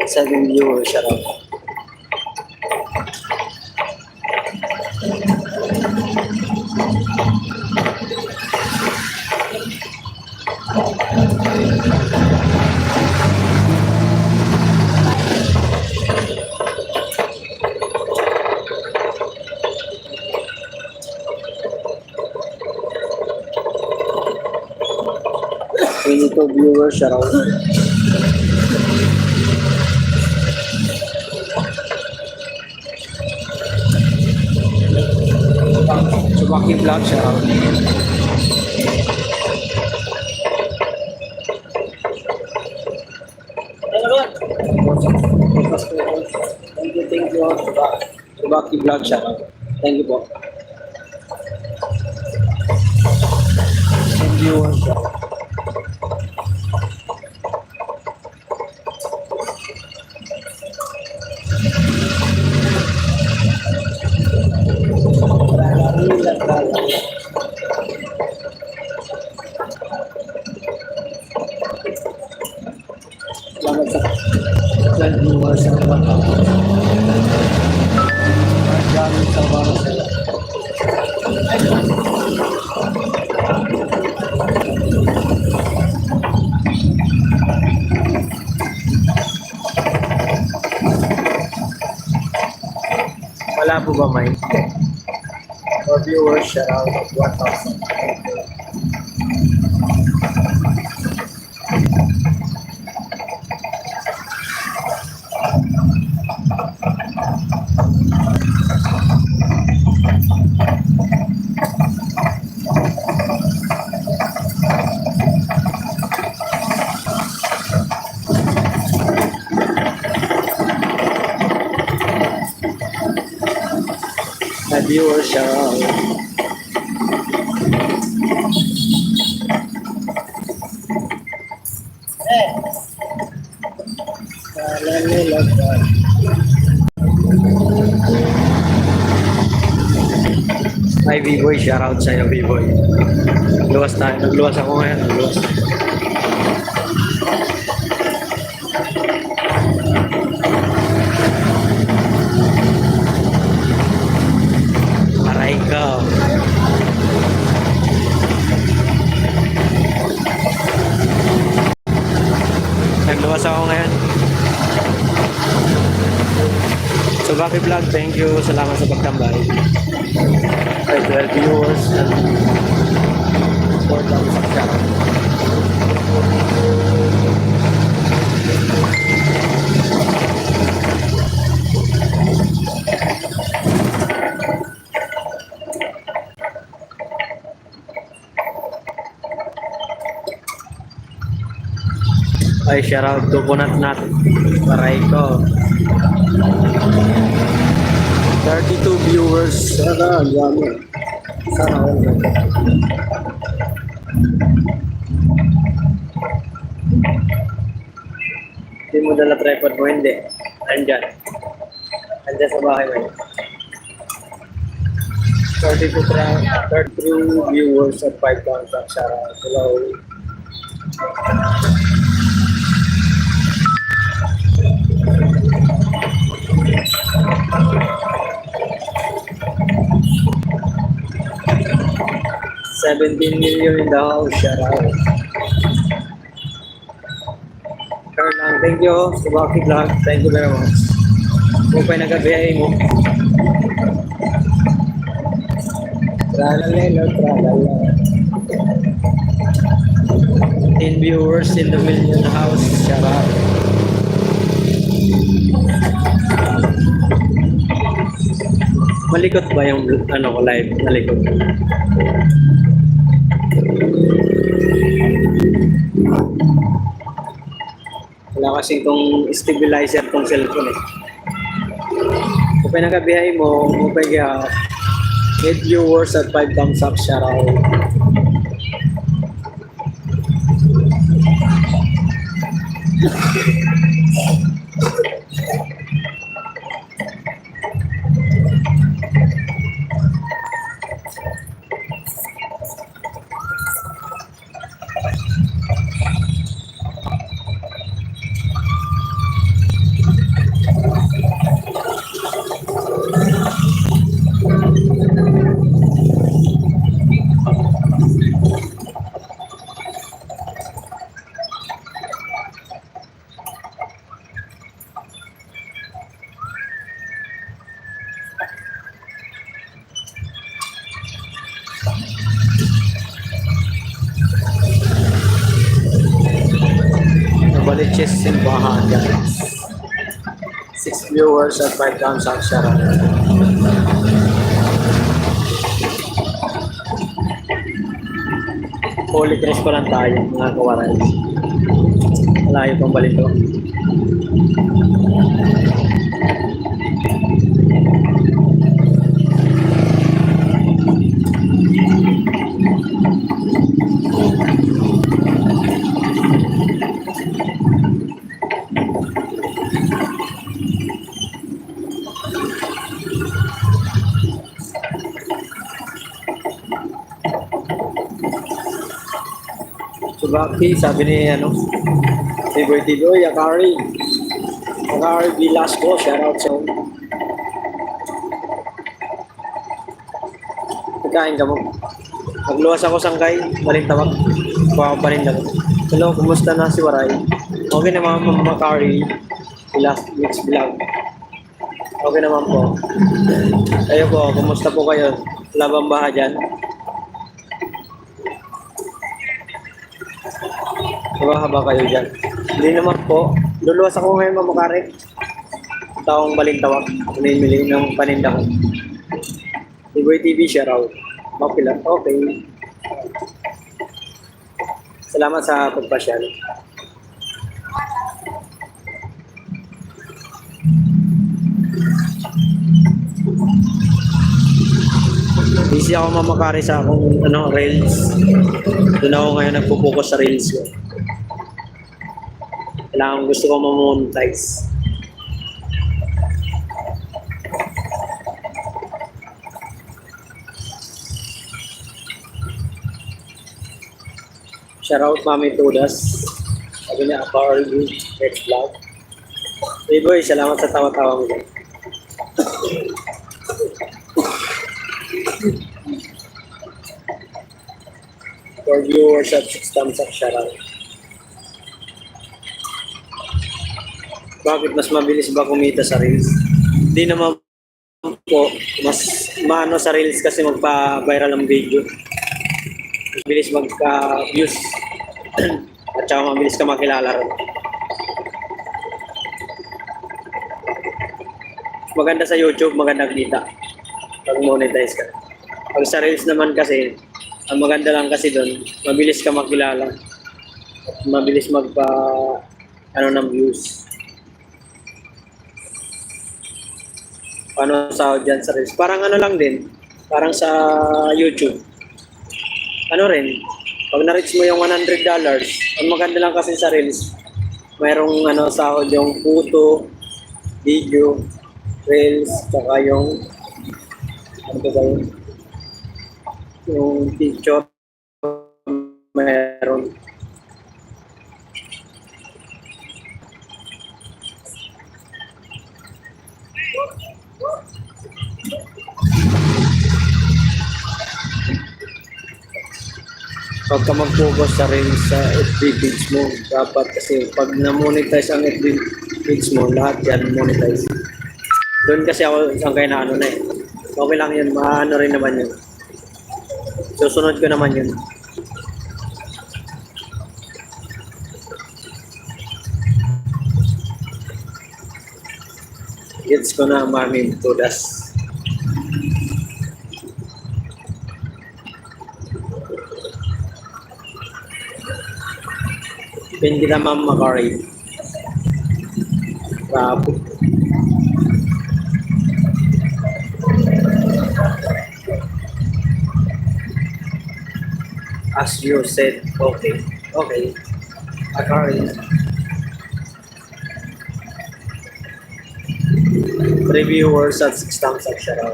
7 viewers siya raw. Ito viewers siya raw. Subaki vlog siya raw. Thank you. Subaki vlog siya raw. Thank you po. And viewers siya. Selamat sa viewers sa mga tao. Maraming salamat sa iyo. Wala po ba may? For viewers, shout out of 1,000. Viewers, shout out. Hi B-Boy, shout out sa iyo B-Boy. Luwas tayo, nagluwas ako ngayon, nagluwas. Ikaw. Nagluwas ako ngayon. Subaki vlog, thank you. Salamat sa pagtambay. Ay, 12 viewers. 4,000 subscribers. Ay, shout out to Kunat Nat. Paray ko. 32 viewers. Sana, ang dami. Sana all. Hindi mo dala tripod mo, hindi. Andyan. Andyan sa bahay mo. 32 viewers at 5 contacts. Shout out. Hello. 17 million in the house. Shout out. Carlang, thank you. Subaki Vlog, thank you very much. Kung pa'y nagabiyay mo. Tralalelo, tralala. 10 viewers in the million house. Shout out. Malikot ba yung ano ko live? Malikot. Wala kasi itong stabilizer tong cellphone eh. Kung pinagabihay mo, mupay ka 8 viewers at 5 thumbs up, shout out. Baliches simbahan guys. 6 viewers at 5 thumbs up, shout out. Holy Cross pa lang tayo mga kawaran. Malayo pang balito. Subaki, sabi ni ano, si Boy Tigo, Yakari Velasco, shout out sa pagkain ka mo. Magluwas ako sangkay, balintawag, papaparinda ko. Hello, kumusta na si Waray? Okay naman Mama Kari, last week's vlog. Okay naman po. Kayo po, kumusta po kayo? Labang baha dyan? Baha ba kayo dyan? Hindi naman po. Luluwas ako ngayon mamakari. Taong balintawak. Mili ng paninda ko. Iboy TV, share out. Okay lang. Okay. Salamat sa pagpasyal. Busy ako mamakari sa akong reels. Doon ako ngayon nagpo-focus sa reels ko. Kailangan gusto ko ma-monetize. Shout out Mami Tudas. Sabi niya, Apa are you? Next vlog. Hey boy, salamat sa tawa-tawa mo. For viewers at 6 thumbs up, shout out. Bakit mas mabilis ba kumita sa Reels? Hindi naman po. Mas maano sa Reels kasi magpa-viral ang video. Mabilis magka-views. At saka mabilis ka makilala rin. Maganda sa YouTube, maganda kita. Pag monetize ka. Pag sa Reels naman kasi, ang maganda lang kasi doon, mabilis ka makilala. At mabilis ng views. Paano sahod dyan sa Reels? Parang lang din. Parang sa YouTube. Pag na-reach mo yung $100, ang maganda lang kasi sa Reels, mayroong sahod yung photo, video, Reels, tsaka yung yung picture, meron. Huwag ka mag-focus sa rin sa FB page mo. Dapat kasi pag na-monetize ang FB page mo, lahat yan monetize. Doon kasi ako isang kaya na ano na eh. Okay lang yun, maano rin naman yun. Susunod ko naman yun. Gets ko na mami tudas. Hindi naman makari. Grabe. As you said, okay. Okay. Makari. Reviewers at 6 thumbs up siya raw.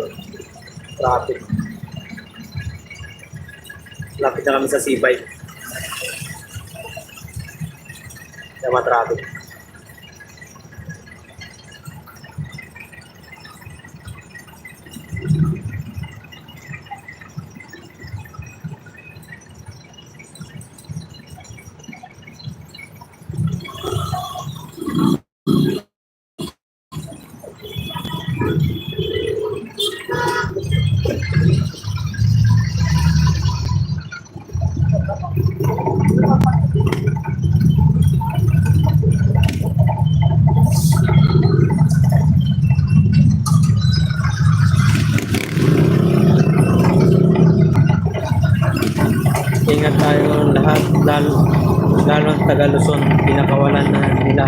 Traffic. Lapit na kami sa C5. Kaya matraffic. Ingat tayo lahat, lalo ang taga Luzon, pinakawalan na nila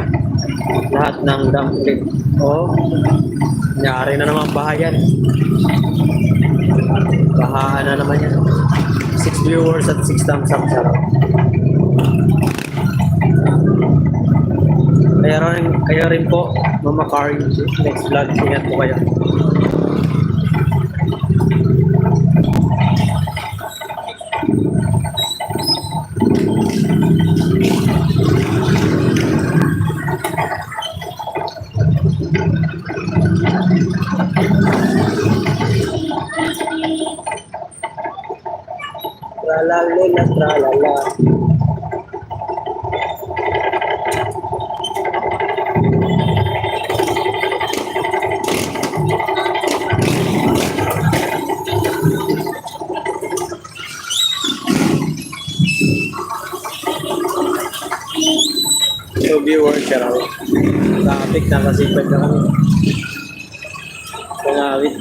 lahat ng dumpling. O, nangyari na naman bahayan. Bahaan na naman yan. 6 viewers at 6 thumbs up siya raw. Kaya rin po, Mama Kari, next vlog, ingat po kayo. Tralalala, tralala. So viewers siya raw. Traffic na kasi pwede na kami. Pangawit.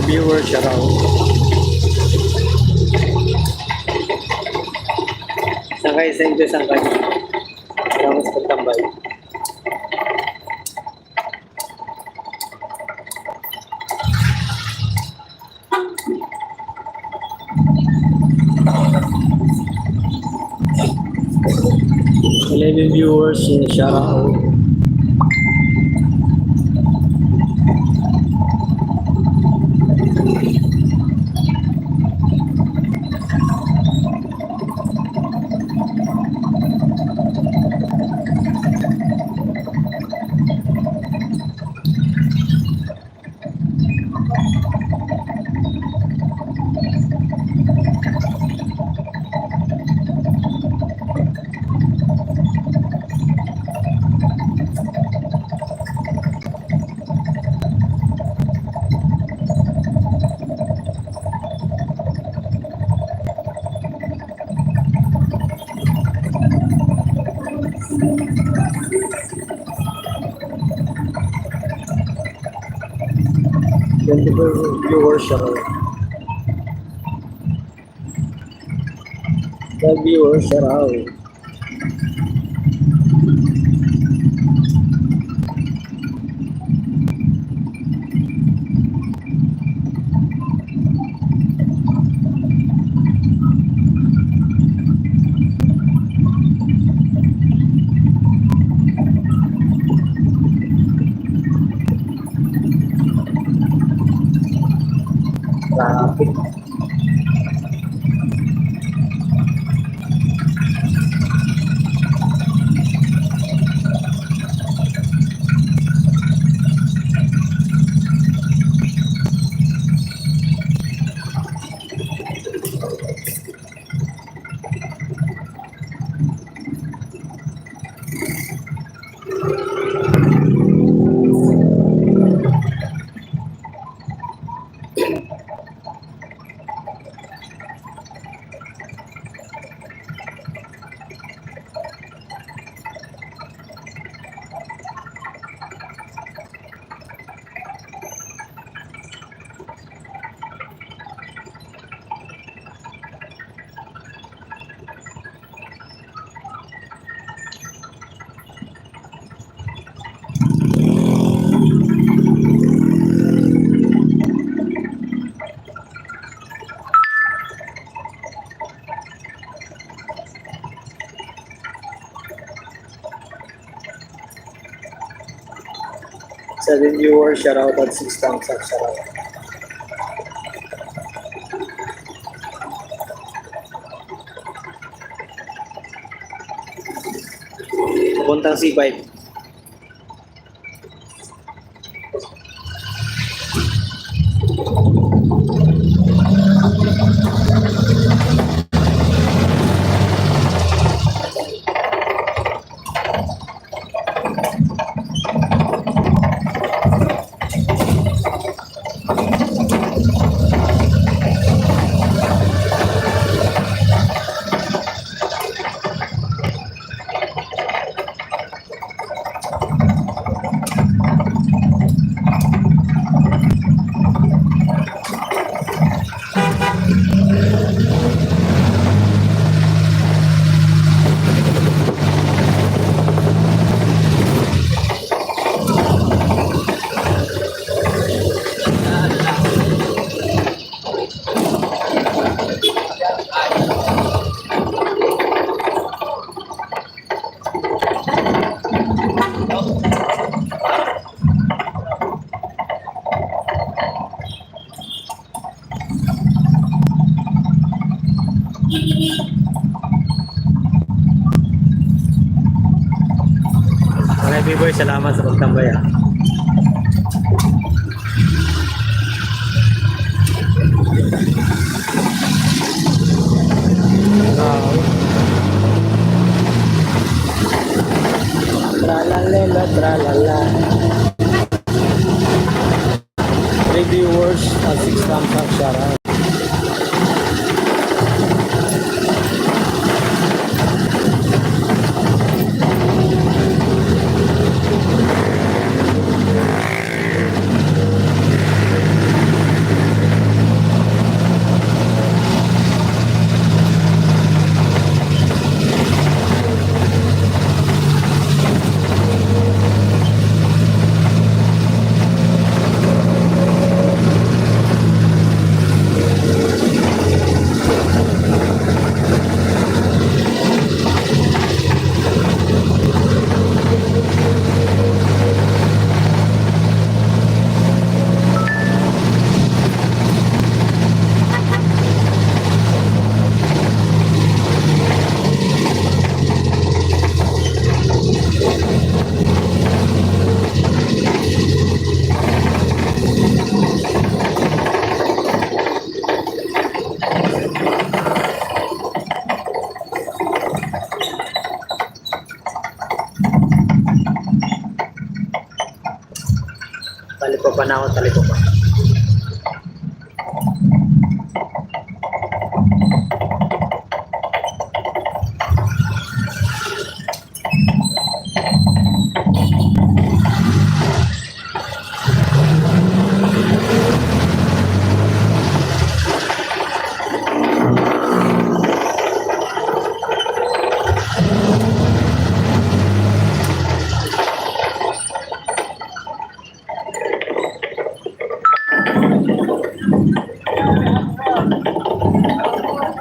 Viewers siya raw. Sangkay sa inyo, sangkay. Salamat sa pagtambay. Viewers siya raw. Viewers siya raw. Viewers siya raw. 7 viewers, shoutout at 6 thumbs up, shoutout. Papuntang C5. Mga B-boy, salamat sa pagtambay ha. Tralalala, tralala. 3 viewers at 6 thumbs up, shoutout. Talipo pa na ako, talipo pa.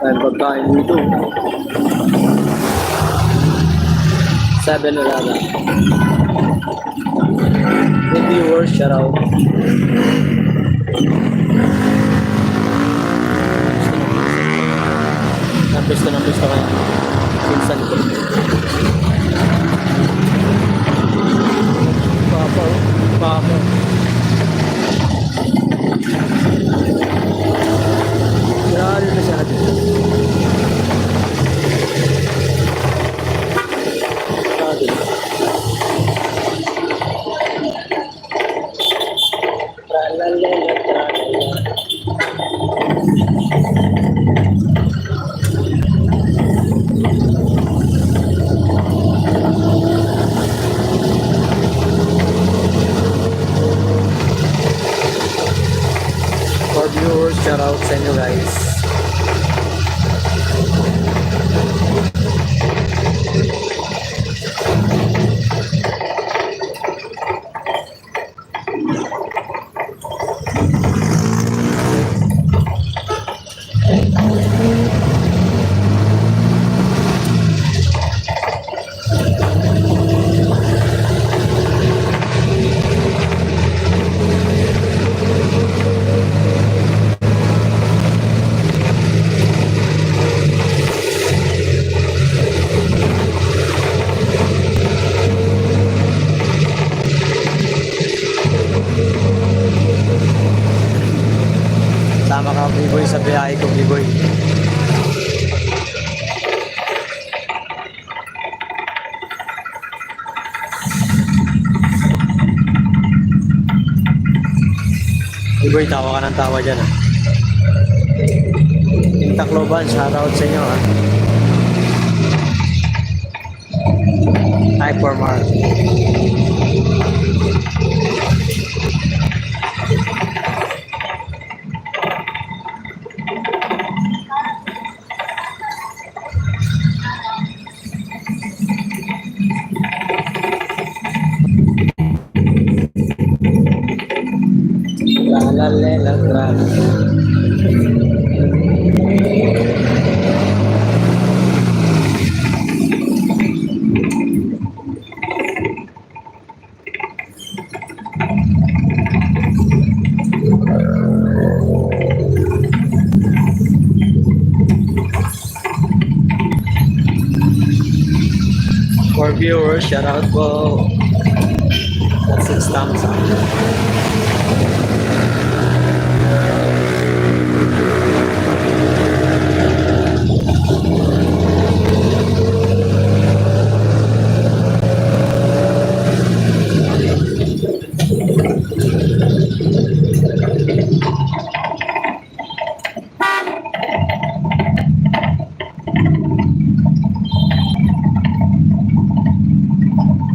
Ay, pagkain dito. 7 wala na. 2 viewers, shoutout. Napisto kayo. Pinsan ko. Papa. Grabe na siya natin. sa biyahe ko, Biboy. Biboy, tawa ka ng tawa dyan ah. Team Tacloban, shoutout sa inyo ah. Hi for Mark. La la la la la. For viewers, shout out po. That's 6 thumbs up.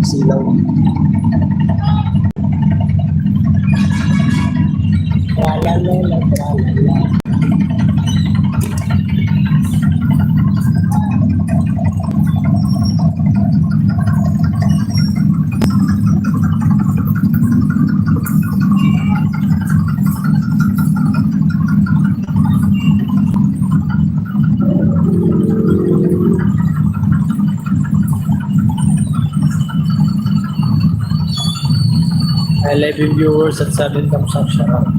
Silaw. Tralalala, tralala. I live in viewers at 7 thumbs up, shout out.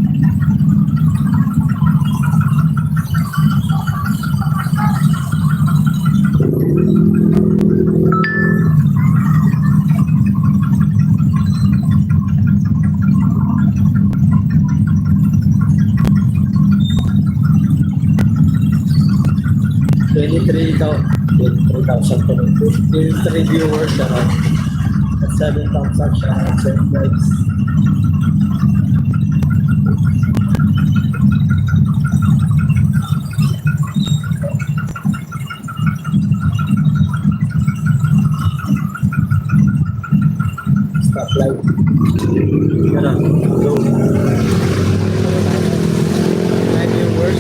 Twenty-three thousand, 23 viewers, shout out. At 7 thumbs up, shout out sa inyo guys. Stop live. Yan na, go. Live viewers.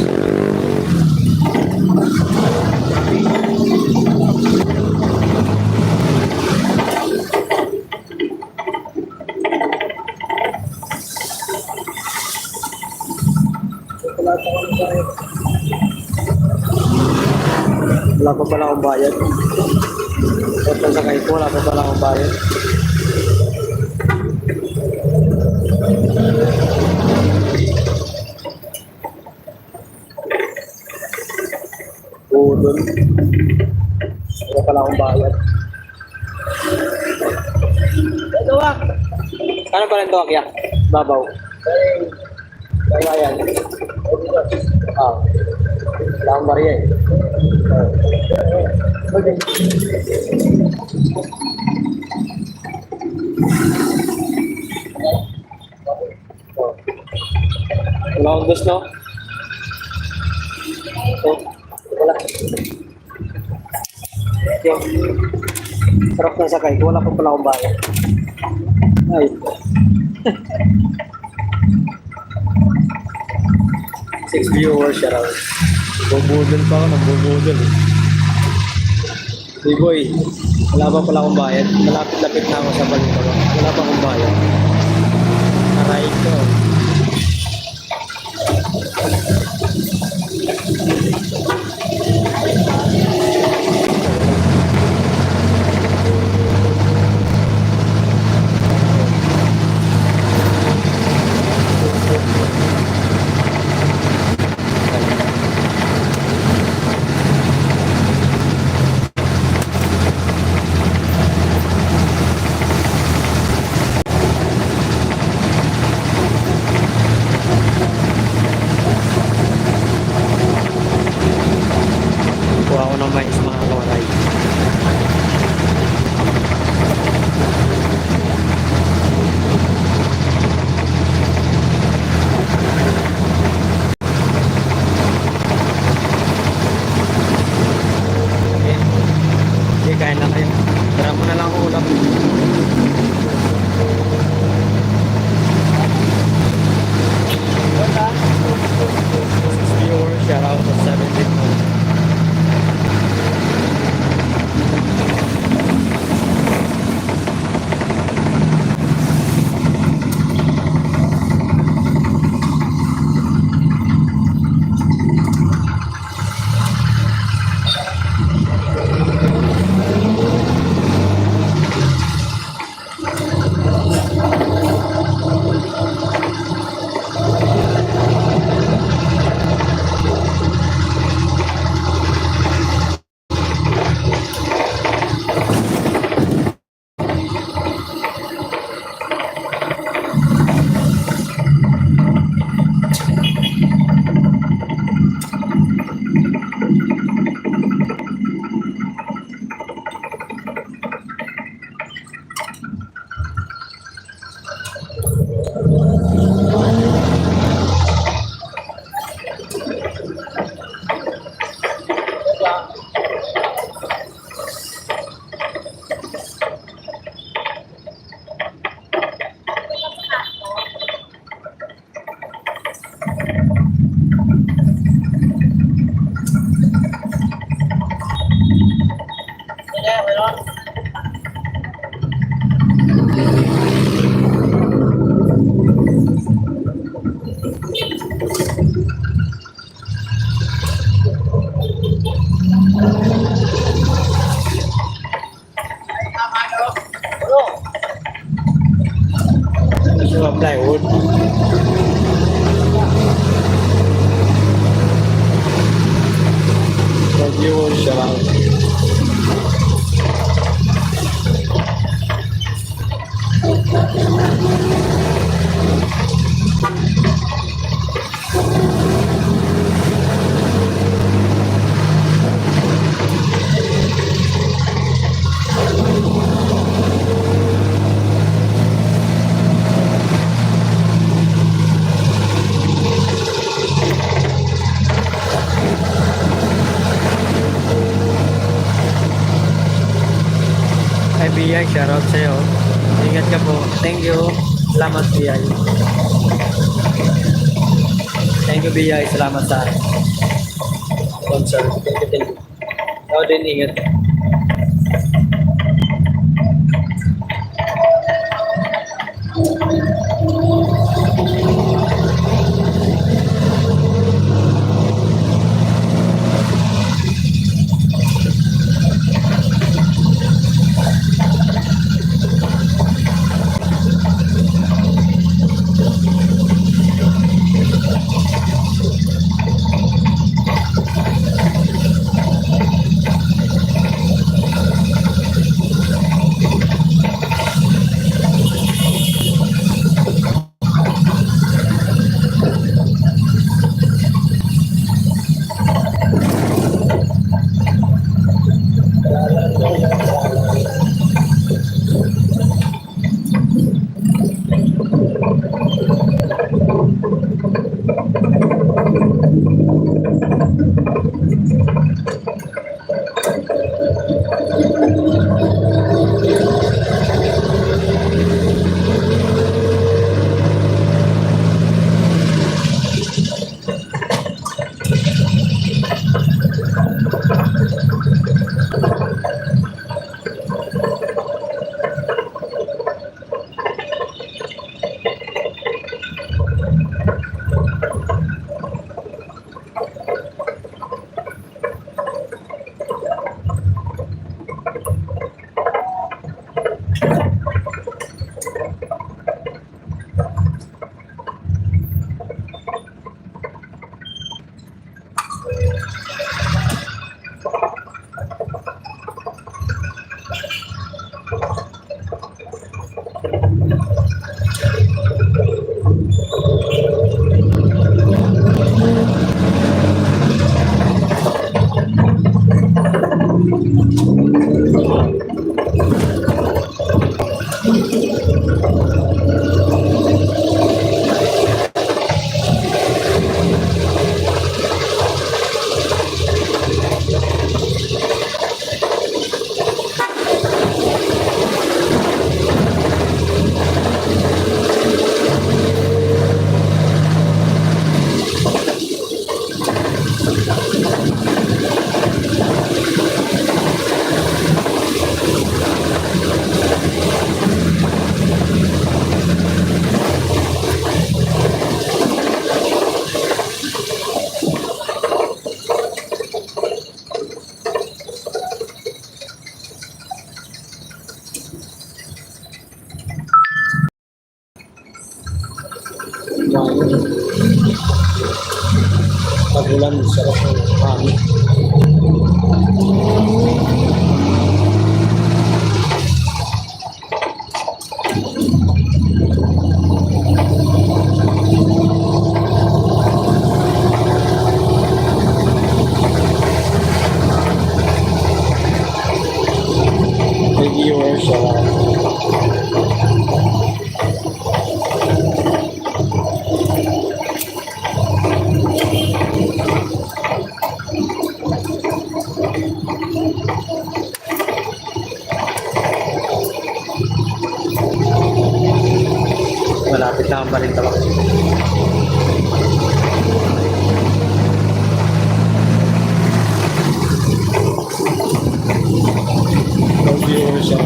Wala pa pala akong bayad. At sa sakay ko, wala pa pala akong bayad. Doon. Wala pala akong bayad. Tuwak! Kano pa rin tuwak ya? Babaw. Kaya yan. Wala akong bariya eh. Okay. Wala akong gusto. Wala. Yung sarap ng sakay. Wala pa pala akong bayad. Ay. Six viewers, shout out. Bubudol pa ako ng bubudol eh. Hey boy, wala pa pala akong bayad. Malapit-lapit na ako sa Balintawak. Wala pa akong bayad. Aray ko. kain na kayo. Tara mo na lang ako ulam. Viewers, shout out to 17 months. So, plywood. So, viewers, shout out. Ay, BI, shoutout sa'yo. Ingat ka po. Thank you. Salamat, BI. Thank you, BI. Salamat sa sponsor. Thank you, thank you. Ikaw din, ingat. ulan, sarap ng hangin. May viewers siya. Malapit na ang Balintawak. May viewers siya.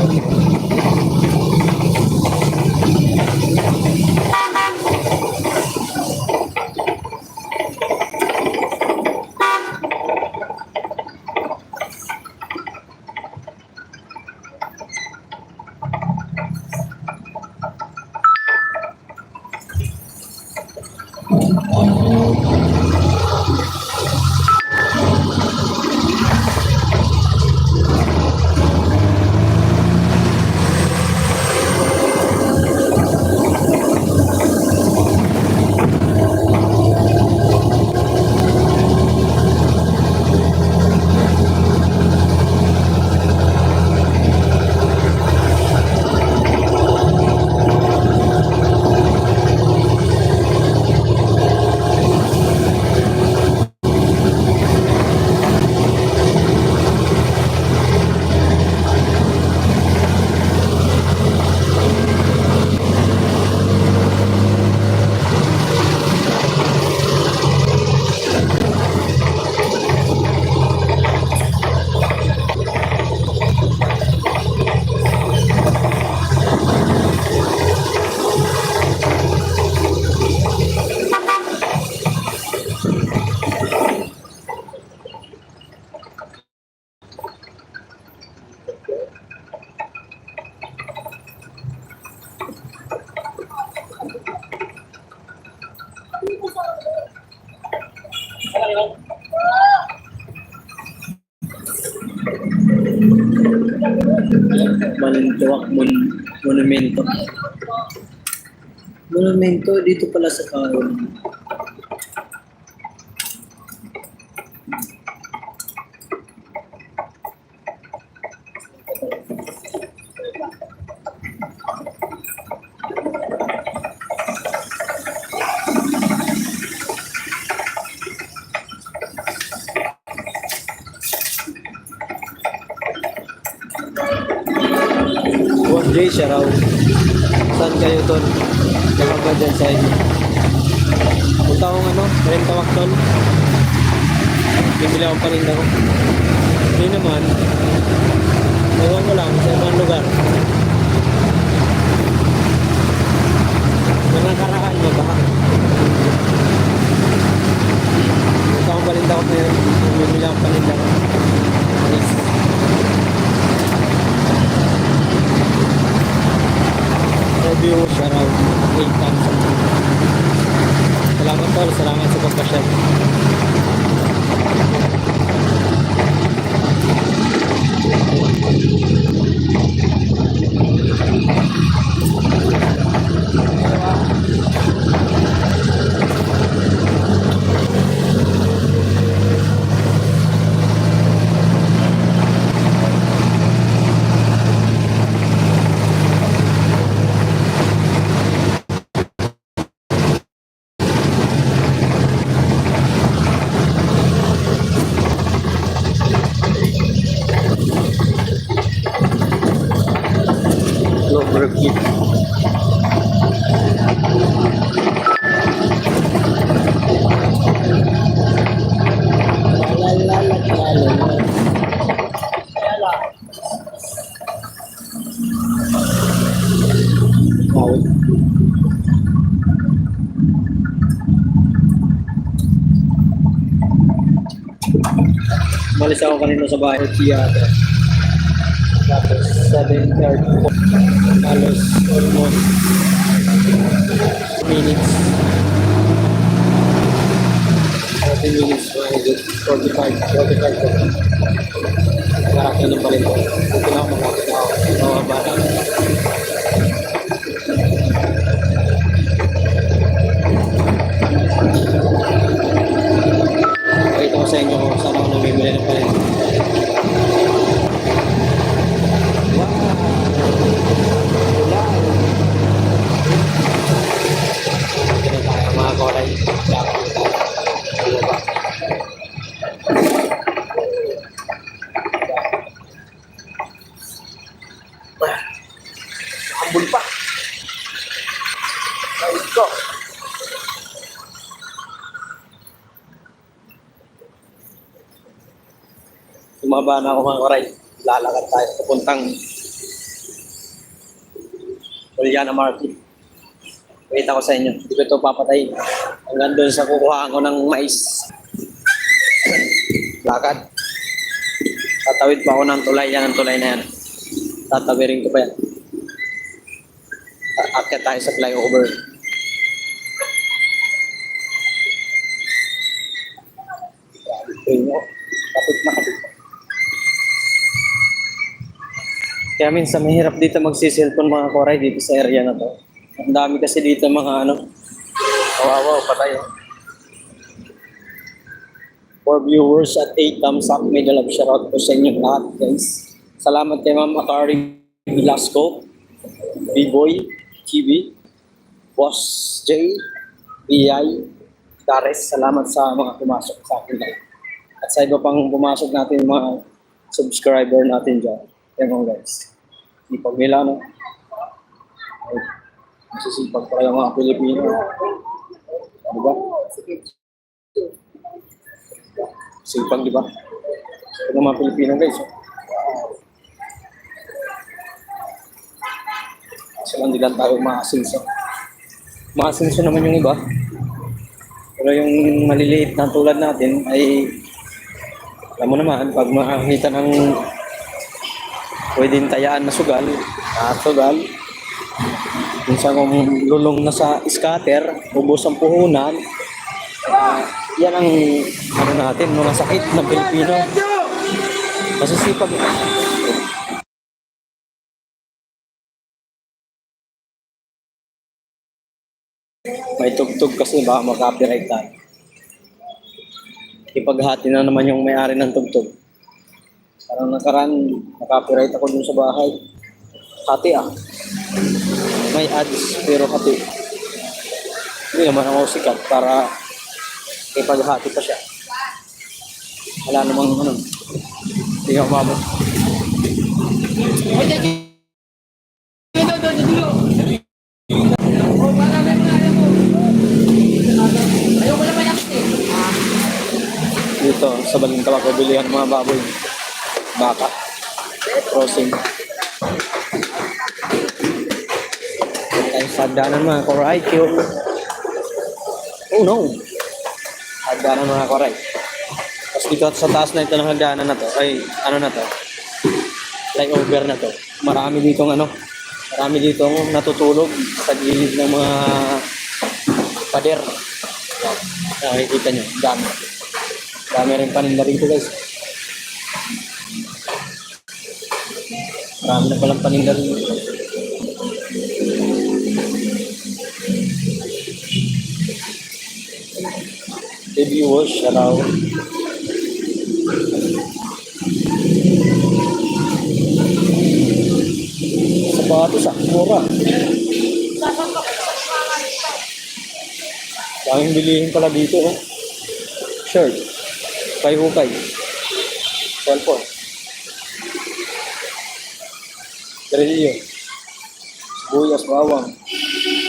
Balintawak Monumento. Monumento dito pala sa Karon. One day siya raw. Saan kayo tol? Baka ba dyan sa inyo? Punta akong Balintawak tol. Bibili akong paninda ko. Hindi naman. Ewan ko lang sa ibang lugar. Nanakaraan mo baka. Punta akong Balintawak ngayon. Bibili akong paninda ko. Yes. Review siya raw 8,000. Salamat tol, salamat sa pagpasyal. Repeat. Malis ako kanina sa bahay theater. Tapos 7:30 halos almost minutes. 15 minutes, 45, 45 ko. Marami na pa rin ko. Ito na ako makakita ako. Mababa na. Pakita ko sa inyo kung saan ako namimili ng parin. Mga koray. Ambul pa. Let's go. Tumaba na ako mga koray. Lalakad tayo papuntang Juliana Market. Pakita ko sa inyo. Hindi ko ito papatayin. Hanggang doon sa kukuhaan ko ng mais. Lakad. Tatawid pa ako ng tulay. Yan ang tulay na yan. Tatawirin ko pa yan. Akyat tayo sa flyover. Kapit na kapit. Kaya minsan mahirap dito magsiselfon mga koray dito sa area na to. Ang dami kasi dito mga ano. Kawawa, patay. For viewers at 8 thumbs up, may dalab shoutout po sa inyo lahat guys. Salamat kay Ma'am Akari Velasco, B-Boy, TV, Boss J, B.I., Dares. Salamat sa mga pumasok sa akin guys. At sa iba pang pumasok natin mga subscriber natin dyan. Yan mga guys. Sipag nila, no? Masisipag pala yung mga Pilipino. Diba? Sipag, diba? Ito mga Pilipino guys. Kasi lang lang tayo maasinso. Maasinso naman yung iba. Pero yung maliliit na tulad natin ay alam mo naman, pag makakita ng pwedeng tayaan na sugal, minsan kung lulong na sa scatter, ubos ang puhunan, yan ang ano natin, mga sakit ng Pilipino. Masisipag. May tugtog kasi baka mag-copyright tayo. Ipaghati na naman yung may-ari ng tugtog. Parang nakaraan, nakapiright ako dun sa bahay. Hati ah. May ads, pero hati. Hindi naman ako sikat para ipaghati pa siya. Wala namang ano. Hindi ako mabot. Dito sa Balintawak, bilihan ng mga baboy. Baka. Crossing. Tayo sa hagdanan mga koray. Oh no! Hagdanan mga koray. Tapos dito sa taas na ito ng hagdanan na to, ay ano na to? Flyover na to. Marami ditong natutulog sa gilid ng mga pader. Nakikita nyo, dami. Dami rin paninda rito guys. Marami na palang paninda rito. The viewers, shoutout. Sapatos sa mura. Daming bilihin pala dito. Oh. Shirt. Hukay. Cellphone. Trilyo. Sibuyas, bawang.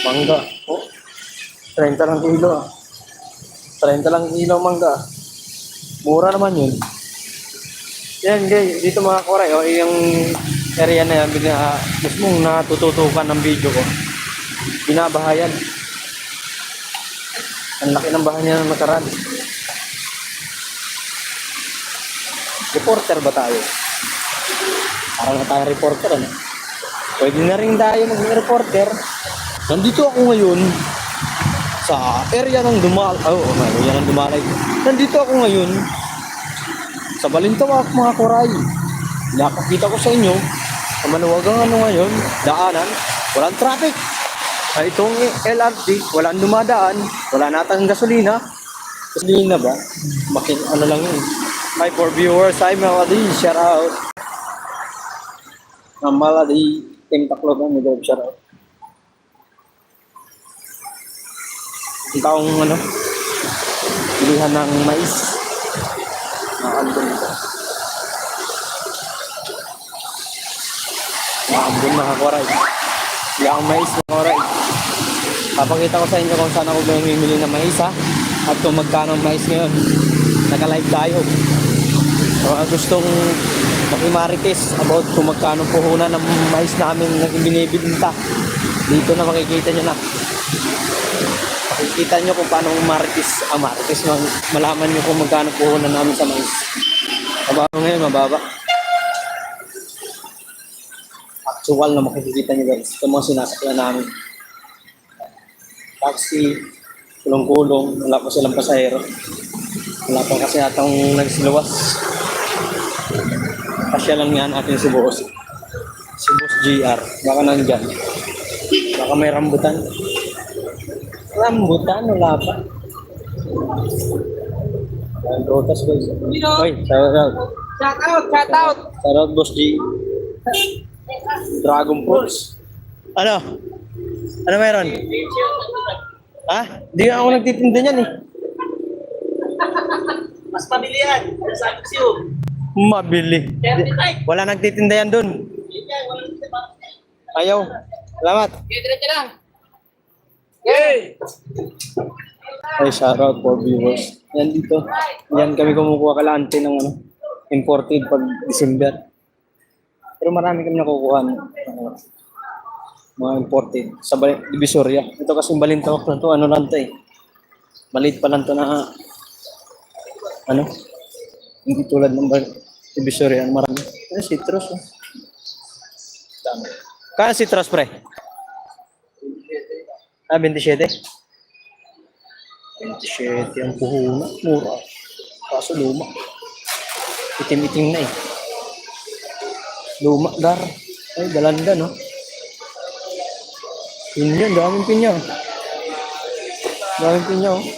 Mangga. Oh. 30 lang kilo ah. 30 lang kilo mangga. Mura naman yun. Yan guys, dito mga koray, oh, yung area na yan, mismong natututukan ng video ko. Binabahayan. Ang laki ng bahay niya ng nakaraan. Reporter ba tayo? Parang na tayo reporter, ano? Pwede na rin tayo maging reporter. Nandito ako ngayon sa area ng Dumalay. Nandito ako ngayon sa Balintawak, mga koray. Nakakita ko sa inyo sa maluwagang ngayon, daanan, walang traffic. Ay itong LRT, walang dumadaan, wala natang gasolina. Gasolina ba? Ano lang yun. Hi for viewers, hi Melody, shout out. Melody, Team Taklog ng Midog, shout out. Ang taong bilihan ng mais. Nakakandun ito. Nakakandun mga koray. Yung mais mga koray. Papakita ko sa inyo kung saan ako mamimili ng mais ha. At kung magkano ang mais ngayon. Naka-live tayo. Gustong makimarites about kung magkano puhunan ng mais namin na binibinta. Dito na makikita nyo na. Makikita nyo kung paano marites. Malaman nyo kung magkano puhunan namin sa mais. Mababa ngayon, mababa. Actual na makikita nyo guys. Ito mga sinasakyan namin. Taxi, kulong-kulong, wala pa silang pasahero. Wala pa kasi atang nagsiluwas. Kasya lang yan atin si Boss. Si Boss GR. Baka nandyan. Baka may rambutan. Rambutan, wala pa. Ayan, rotas guys. Oy, shout out. Shout out. Shout out Boss G. Dragon Fruits. Ano? Ano meron? Ha? Di ako nagtitinda niyan eh. Mas mabili yan. Sabi ko siyo. Mabili. Wala nagtitinda yan dun. Ayaw. Salamat. Diretso lang. Hey! Ay, shoutout for viewers. Yan dito. Yan kami kumukuha kalante ng imported pag December. Pero marami kami nakukuha mga imported sa Divisoria. Ito kasi Balintawak na to, lang to eh. Maliit pa lang to na hindi tulad ng Divisoria. Marami. Citrus. Kaya citrus pre? 27? 27 ang puhunan. Mura. Kaso luma. Itim-itim na eh. Luma, dar. Ay, dalanda, no? Yun yan, daming pinya. Daming pinya, oh.